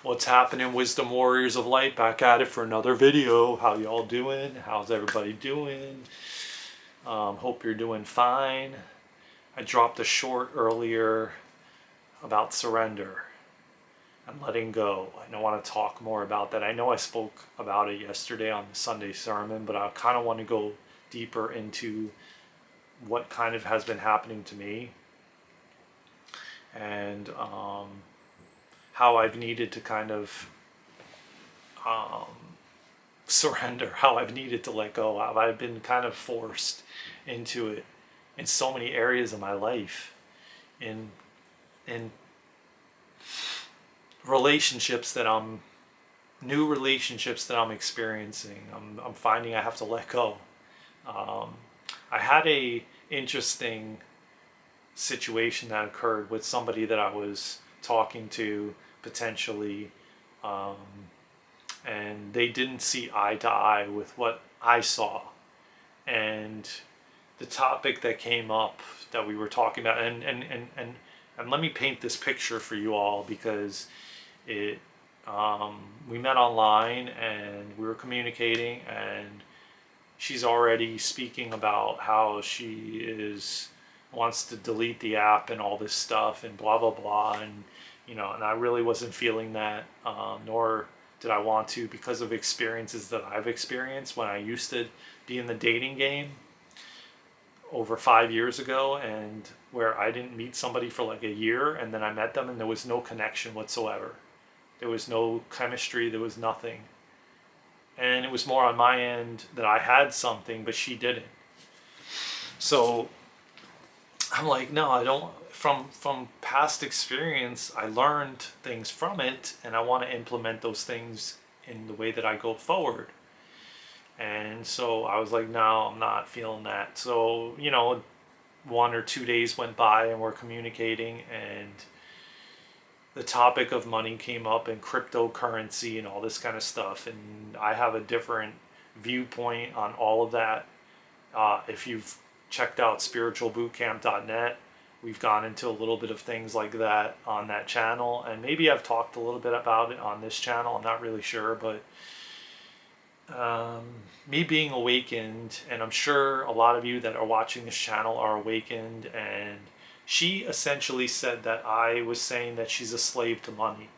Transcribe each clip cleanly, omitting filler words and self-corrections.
What's happening, Wisdom Warriors of Light? Back at it for another video. How y'all doing? How's everybody doing? Hope you're doing fine. I dropped a short earlier about surrender and letting go. And I want to talk more about that. I know I spoke about it yesterday on the Sunday sermon, but I kind of want to go deeper into what kind of has been happening to me and how I've needed to kind of surrender, how I've needed to let go, how I've been kind of forced into it in so many areas of my life, in relationships that new relationships that I'm experiencing. I'm finding I have to let go. I had a interesting situation that occurred with somebody that I was talking to potentially, and they didn't see eye to eye with what I saw. And the topic that came up that we were talking about, and let me paint this picture for you all, because it we met online and we were communicating, and she's already speaking about how she wants to delete the app and all this stuff and blah blah blah, and and I really wasn't feeling that, nor did I want to, because of experiences that I've experienced when I used to be in the dating game over 5 years ago, and where I didn't meet somebody for like a year, and then I met them and there was no connection whatsoever. There was no chemistry, there was nothing. And it was more on my end that I had something, but she didn't. So I'm like, no, I don't. From past experience, I learned things from it, and I want to implement those things in the way that I go forward. And so I was like, no, I'm not feeling that. So 1 or 2 days went by and we're communicating, and the topic of money came up, and cryptocurrency and all this kind of stuff. And I have a different viewpoint on all of that. If you've checked out spiritualbootcamp.net, we've gone into a little bit of things like that on that channel, and maybe I've talked a little bit about it on this channel. I'm not really sure, but me being awakened, and I'm sure a lot of you that are watching this channel are awakened, and she essentially said that I was saying that she's a slave to money.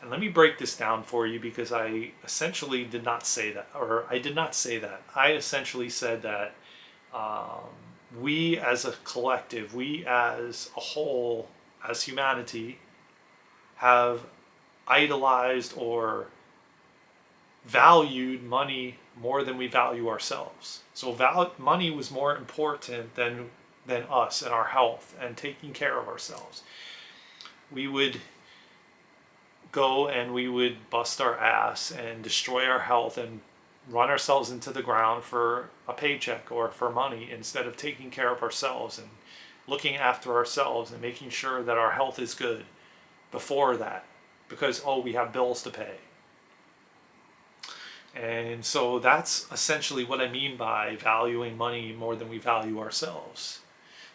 And let me break this down for you, because I essentially did not say that, or I did not say that. I essentially said that we as a collective, we as a whole, as humanity, have idolized or valued money more than we value ourselves. So money was more important than us and our health and taking care of ourselves. We would go and we would bust our ass and destroy our health and run ourselves into the ground for a paycheck or for money, instead of taking care of ourselves and looking after ourselves and making sure that our health is good before that, because we have bills to pay. And so that's essentially what I mean by valuing money more than we value ourselves.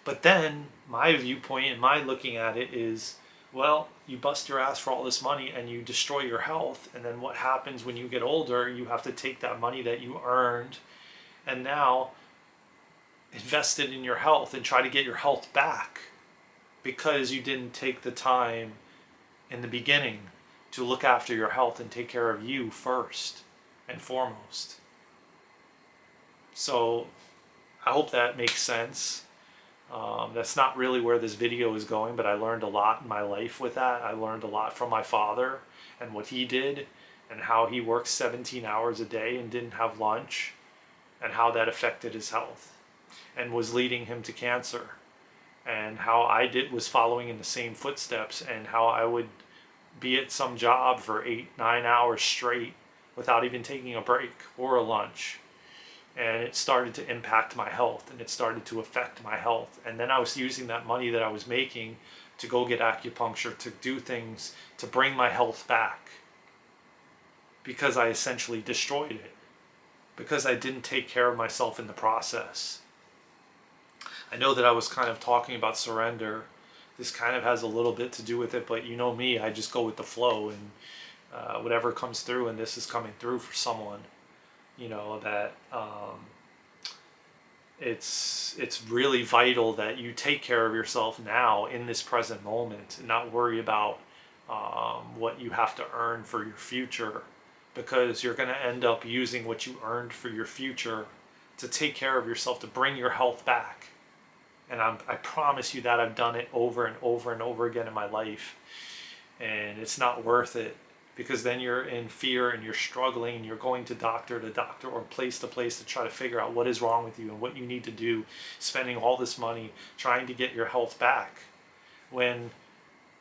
But then my viewpoint and my looking at it is, well, you bust your ass for all this money and you destroy your health, and then what happens when you get older? You have to take that money that you earned and now invest it in your health and try to get your health back, because you didn't take the time in the beginning to look after your health and take care of you first and foremost. So I hope that makes sense. That's not really where this video is going, but I learned a lot in my life with that. I learned a lot from my father and what he did, and how he worked 17 hours a day and didn't have lunch, and how that affected his health and was leading him to cancer, and how I was following in the same footsteps, and how I would be at some job for 8-9 hours straight without even taking a break or a lunch. And it started to impact my health, and it started to affect my health. And then I was using that money that I was making to go get acupuncture, to do things to bring my health back, because I essentially destroyed it, because I didn't take care of myself in the process. I know that I was kind of talking about surrender this kind of has a little bit to do with it, but you know me, I just go with the flow, and whatever comes through, and this is coming through for someone, you know, that it's really vital that you take care of yourself now in this present moment and not worry about what you have to earn for your future, because you're going to end up using what you earned for your future to take care of yourself, to bring your health back. And I promise you that I've done it over and over and over again in my life. And it's not worth it, because then you're in fear and you're struggling and you're going to doctor or place to place to try to figure out what is wrong with you and what you need to do, spending all this money trying to get your health back. When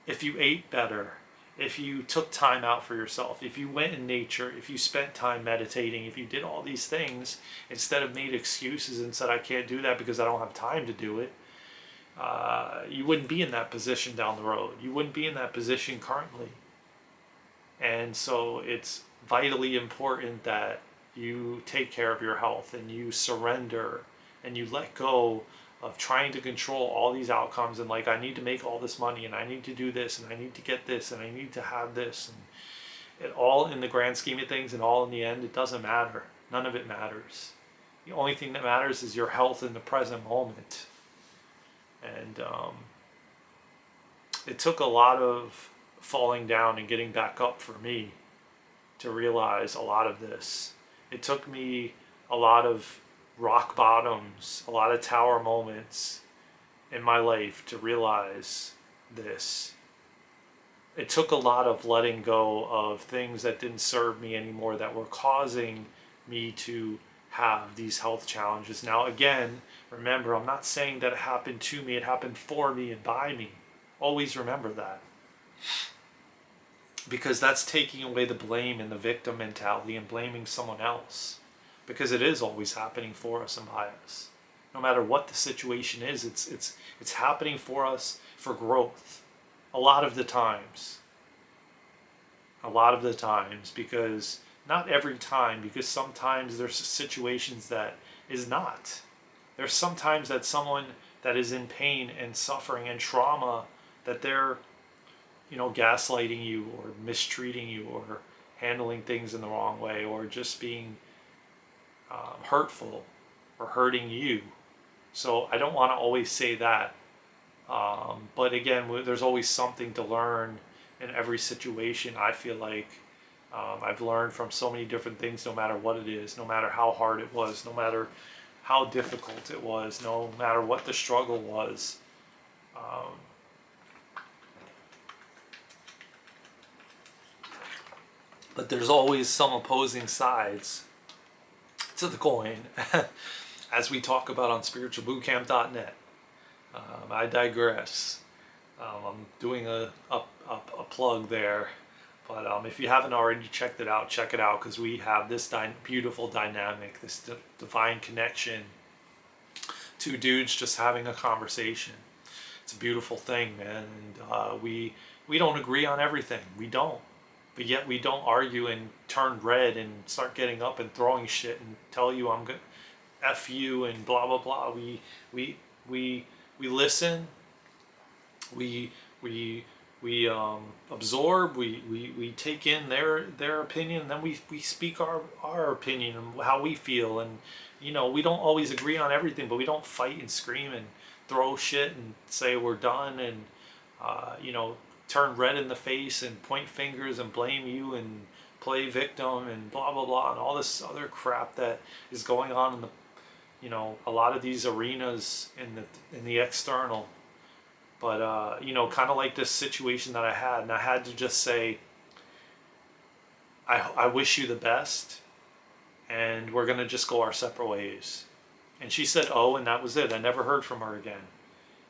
if you ate better, if you took time out for yourself, if you went in nature, if you spent time meditating, if you did all these things instead of made excuses and said, I can't do that because I don't have time to do it, you wouldn't be in that position down the road. You wouldn't be in that position currently. And so it's vitally important that you take care of your health and you surrender and you let go of trying to control all these outcomes, and like, I need to make all this money and I need to do this and I need to get this and I need to have this, and it all, in the grand scheme of things and all in the end, it doesn't matter. None of it matters. The only thing that matters is your health in the present moment. And it took a lot of falling down and getting back up for me to realize a lot of this. It took me a lot of rock bottoms, a lot of tower moments in my life to realize this. It took a lot of letting go of things that didn't serve me anymore, that were causing me to have these health challenges. Now, again, remember, I'm not saying that it happened to me, it happened for me and by me. Always remember that. Because that's taking away the blame and the victim mentality and blaming someone else. Because it is always happening for us and by us. No matter what the situation is, it's happening for us for growth. A lot of the times. Because not every time, because sometimes there's situations that is not. There's sometimes that someone that is in pain and suffering and trauma, that they're, gaslighting you or mistreating you or handling things in the wrong way or just being hurtful or hurting you. So I don't want to always say that. But again, there's always something to learn in every situation. I feel like I've learned from so many different things, no matter what it is, no matter how hard it was, no matter how difficult it was, no matter what the struggle was. But there's always some opposing sides to the coin, as we talk about on spiritualbootcamp.net. I digress. I'm doing a plug there, but if you haven't already checked it out, check it out, because we have this beautiful dynamic, this divine connection. Two dudes just having a conversation. It's a beautiful thing, man. And we don't agree on everything. We don't. But yet we don't argue and turn red and start getting up and throwing shit and tell you I'm good, F you and blah blah blah. We listen. We absorb. We take in their opinion, and then we speak our opinion and how we feel. And we don't always agree on everything, but we don't fight and scream and throw shit and say we're done and turn red in the face and point fingers and blame you and play victim and blah blah blah and all this other crap that is going on in the a lot of these arenas in the external. But kind of like this situation that I had, and I had to just say, I wish you the best, and we're gonna just go our separate ways. And she said, oh, and that was it. I never heard from her again.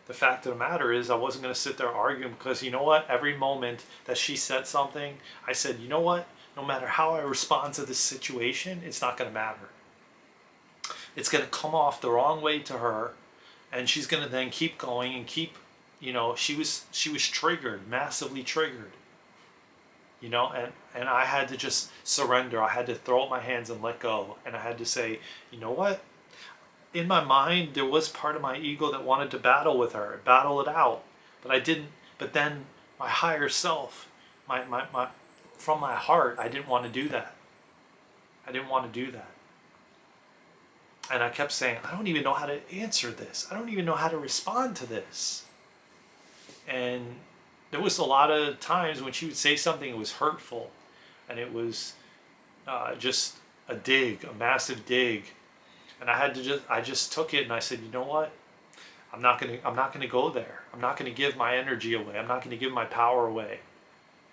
The fact of the matter is, I wasn't going to sit there arguing, because you know what? Every moment that she said something, I said, you know what? No matter how I respond to this situation, it's not going to matter. It's going to come off the wrong way to her, and she's going to then keep going and keep, she was triggered, massively triggered. And I had to just surrender. I had to throw up my hands and let go. And I had to say, you know what? In my mind, there was part of my ego that wanted to battle with her, battle it out. But I didn't, but then my higher self, my from my heart, I didn't want to do that. I didn't want to do that. And I kept saying, I don't even know how to answer this. I don't even know how to respond to this. And there was a lot of times when she would say something that was hurtful, and it was just a dig, a massive dig. And I just took it and I said, you know what? I'm not gonna go there. I'm not gonna give my energy away. I'm not gonna give my power away.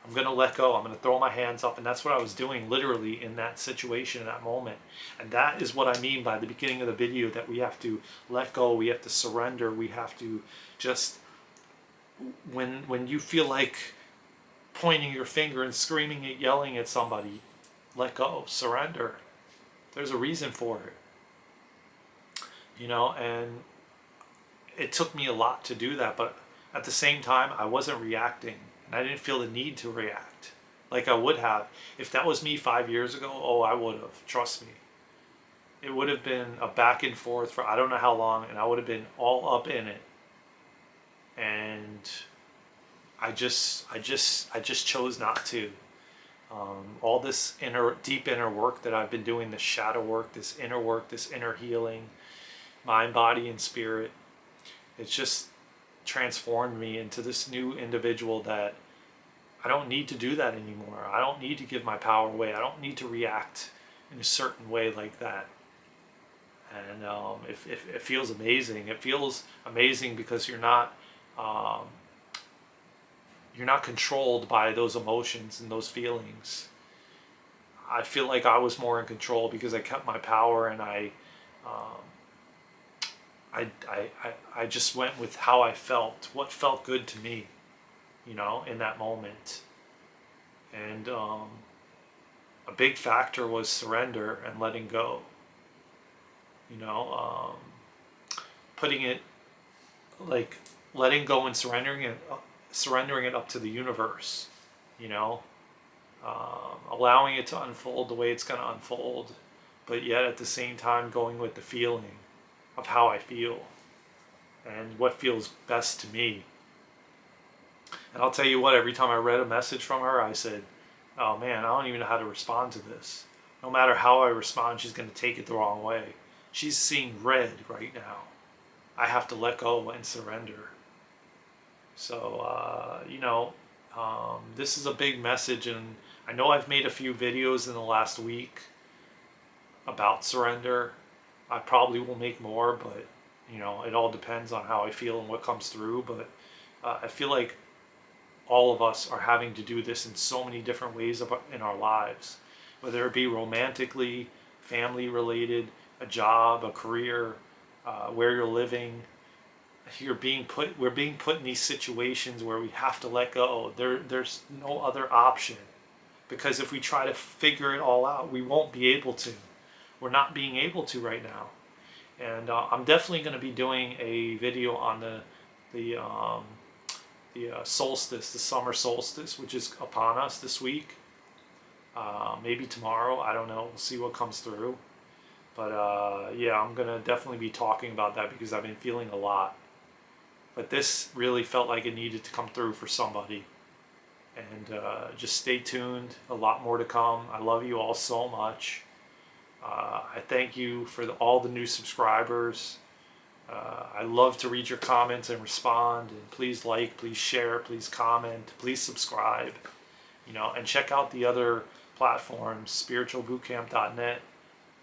I'm going to let go. I'm going to throw my hands up. And that's what I was doing literally in that situation, in that moment. And that is what I mean by the beginning of the video, that we have to let go. We have to surrender. We have to just, when you feel like pointing your finger and screaming and yelling at somebody, let go, surrender. There's a reason for it. You know, and it took me a lot to do that. But at the same time, I wasn't reacting. And I didn't feel the need to react like I would have. If that was me 5 years ago, oh, I would have. Trust me. It would have been a back and forth for I don't know how long, and I would have been all up in it. And I just chose not to. All this deep inner work that I've been doing, this shadow work, this inner healing, mind, body, and spirit, it's just transformed me into this new individual that I don't need to do that anymore. I don't need to give my power away. I don't need to react in a certain way like that. And it feels amazing. It feels amazing because you're not controlled by those emotions and those feelings. I feel like I was more in control because I kept my power, and I just went with how I felt, what felt good to me, you know, in that moment. And a big factor was surrender and letting go. You know, putting it, like, letting go and surrendering it up to the universe. You know, allowing it to unfold the way it's going to unfold, but yet at the same time going with the feeling of how I feel and what feels best to me. And I'll tell you what, every time I read a message from her, I said, oh man, I don't even know how to respond to this. No matter how I respond, she's going to take it the wrong way. She's seeing red right now. I have to let go and surrender. So, you know, this is a big message, and I know I've made a few videos in the last week about surrender. I probably will make more, but you know, it all depends on how I feel and what comes through. But I feel like all of us are having to do this in so many different ways in our lives, whether it be romantically, family related, a job, a career, where you're living. We're being put in these situations where we have to let go. There's no other option, because if we try to figure it all out, we won't be able to. We're not being able to right now. And I'm definitely going to be doing a video on the solstice, the summer solstice, which is upon us this week. Maybe tomorrow, I don't know. We'll see what comes through. But yeah, I'm going to definitely be talking about that because I've been feeling a lot. But this really felt like it needed to come through for somebody. And just stay tuned. A lot more to come. I love you all so much. I thank you for all the new subscribers. I love to read your comments and respond. And please like, please share, please comment, please subscribe. You know, and check out the other platforms: spiritualbootcamp.net,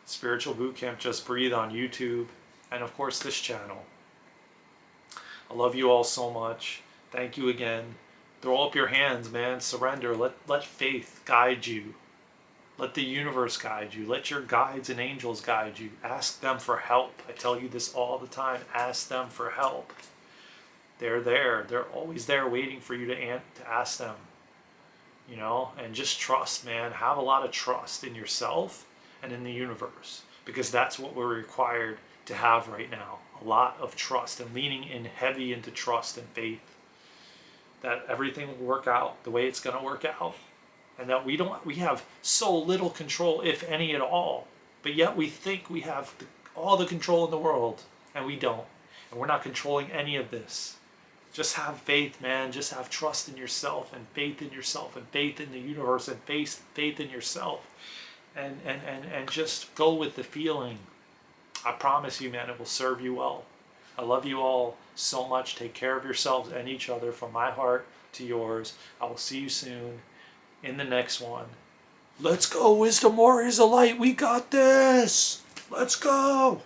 Spiritual Bootcamp Just Breathe on YouTube, and of course this channel. I love you all so much. Thank you again. Throw up your hands, man. Surrender. Let faith guide you. Let the universe guide you. Let your guides and angels guide you. Ask them for help. I tell you this all the time. Ask them for help. They're there. They're always there waiting for you to ask them. You know, and just trust, man. Have a lot of trust in yourself and in the universe, because that's what we're required to have right now. A lot of trust, and leaning in heavy into trust and faith that everything will work out the way it's going to work out. And that we have so little control, if any at all, but yet we think we have all the control in the world, and we don't. And we're not controlling any of this. Just have faith, man. Just have trust in yourself and faith in yourself and faith in the universe and faith in yourself. And just go with the feeling. I promise you, man, it will serve you well. I love you all so much. Take care of yourselves and each other from my heart to yours. I will see you soon in the next one. Let's go, Wisdom Warriors of Light. We got this. Let's go.